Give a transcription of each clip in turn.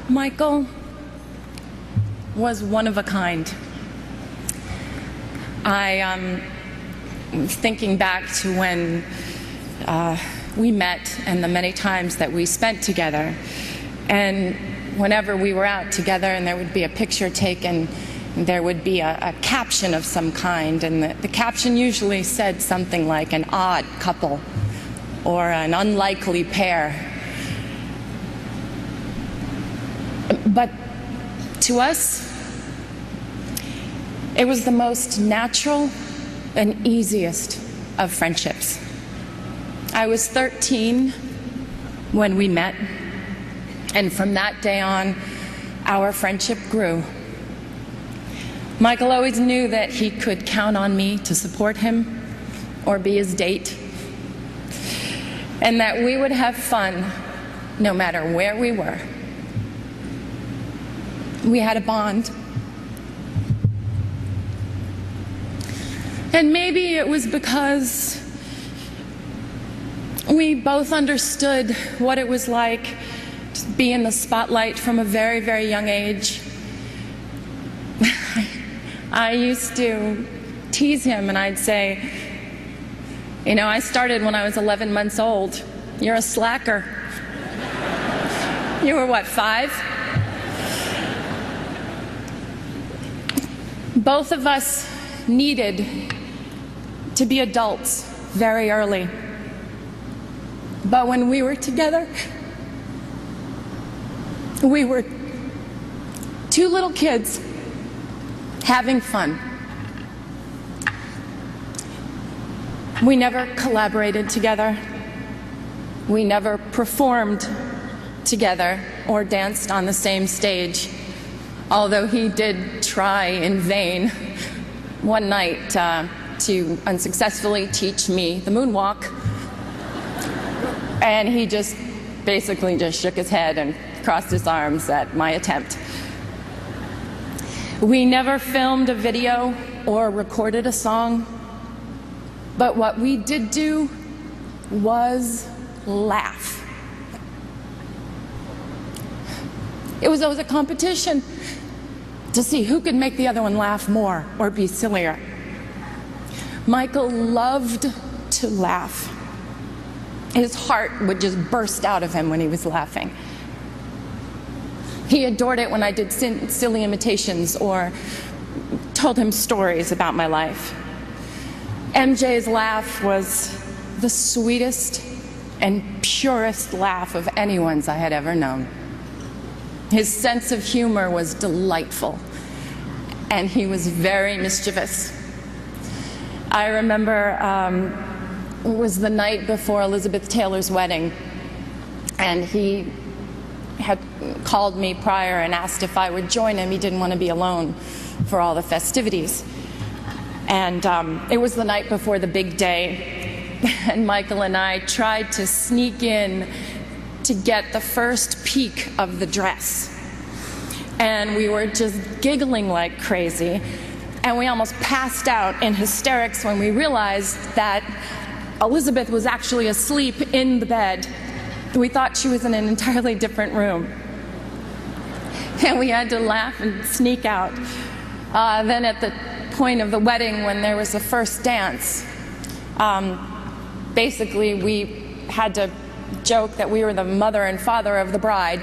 Michael was one of a kind. I was thinking back to when we met and the many times that we spent together. And whenever we were out together and there would be a picture taken, there would be a caption of some kind. And the caption usually said something like an odd couple or an unlikely pair. But to us, it was the most natural and easiest of friendships. I was 13 when we met, and from that day on, our friendship grew. Michael always knew that he could count on me to support him or be his date, and that we would have fun no matter where we were. We had a bond. And maybe it was because we both understood what it was like to be in the spotlight from a very, very young age. I used to tease him and I'd say, you know, I started when I was 11 months old. You're a slacker. You were what, 5? Both of us needed to be adults very early. But when we were together, we were two little kids having fun. We never collaborated together. We never performed together or danced on the same stage, although he did try in vain one night to unsuccessfully teach me the moonwalk. And he just basically just shook his head and crossed his arms at my attempt. We never filmed a video or recorded a song, but what we did do was laugh. It was always a competition to see who could make the other one laugh more or be sillier. Michael loved to laugh. His heart would just burst out of him when he was laughing. He adored it when I did silly imitations or told him stories about my life. MJ's laugh was the sweetest and purest laugh of anyone's I had ever known. His sense of humor was delightful, and he was very mischievous. I remember it was the night before Elizabeth Taylor's wedding, and he had called me prior and asked if I would join him. He didn't want to be alone for all the festivities. And it was the night before the big day, and Michael and I tried to sneak in to get the first peek of the dress. And we were just giggling like crazy, and we almost passed out in hysterics when we realized that Elizabeth was actually asleep in the bed. We thought she was in an entirely different room. And we had to laugh and sneak out. Then at the point of the wedding, when there was the first dance, basically we had to joke that we were the mother and father of the bride.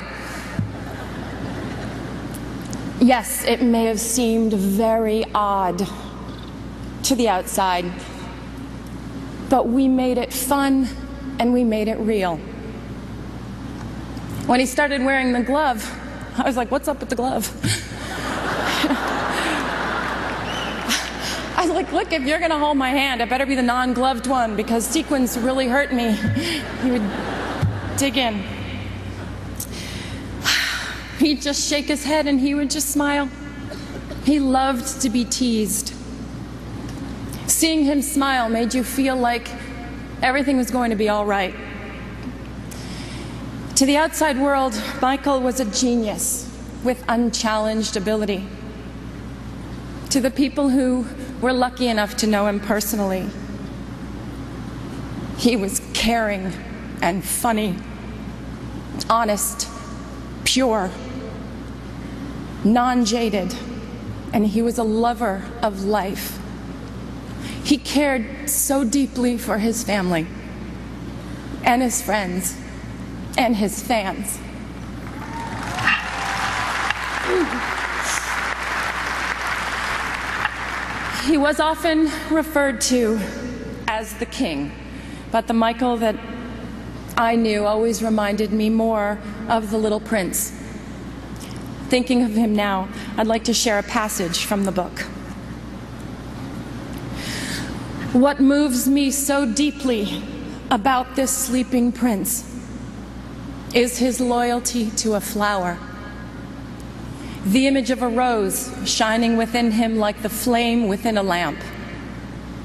Yes, it may have seemed very odd to the outside, but we made it fun and we made it real. When he started wearing the glove, I was like, what's up with the glove? I was like, look, if you're gonna hold my hand, it better be the non-gloved one, because sequins really hurt me. He would dig in. He'd just shake his head and he would just smile. He loved to be teased. Seeing him smile made you feel like everything was going to be all right. To the outside world, Michael was a genius with unchallenged ability. To the people who were lucky enough to know him personally, he was caring and funny, honest, pure, non-jaded, and he was a lover of life. He cared so deeply for his family and his friends and his fans. He was often referred to as the king, but the Michael that I knew always reminded me more of the little prince. Thinking of him now, I'd like to share a passage from the book. What moves me so deeply about this sleeping prince is his loyalty to a flower. The image of a rose shining within him like the flame within a lamp,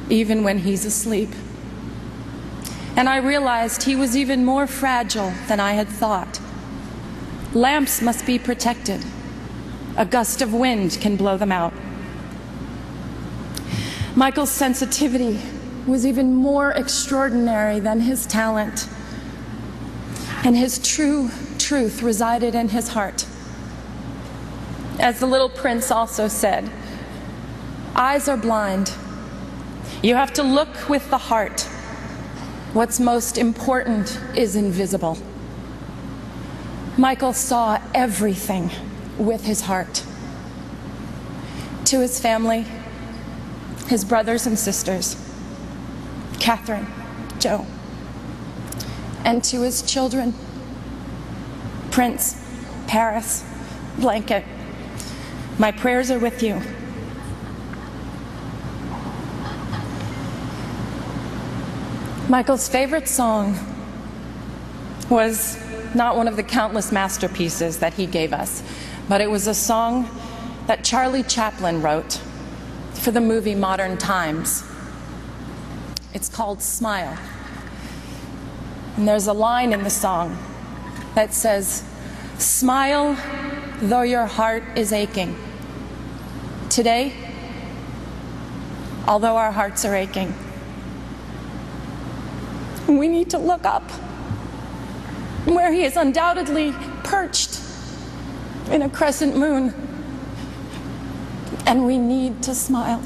even when he's asleep. And I realized he was even more fragile than I had thought. Lamps must be protected. A gust of wind can blow them out. Michael's sensitivity was even more extraordinary than his talent, and his true truth resided in his heart. As the little prince also said, eyes are blind. You have to look with the heart. What's most important is invisible. Michael saw everything with his heart. To his family, his brothers and sisters, Catherine, Joe, and to his children, Prince, Paris, Blanket, my prayers are with you. Michael's favorite song was not one of the countless masterpieces that he gave us, but it was a song that Charlie Chaplin wrote for the movie Modern Times. It's called Smile. And there's a line in the song that says, "Smile though your heart is aching." Today, although our hearts are aching, we need to look up where he is undoubtedly perched in a crescent moon, and we need to smile.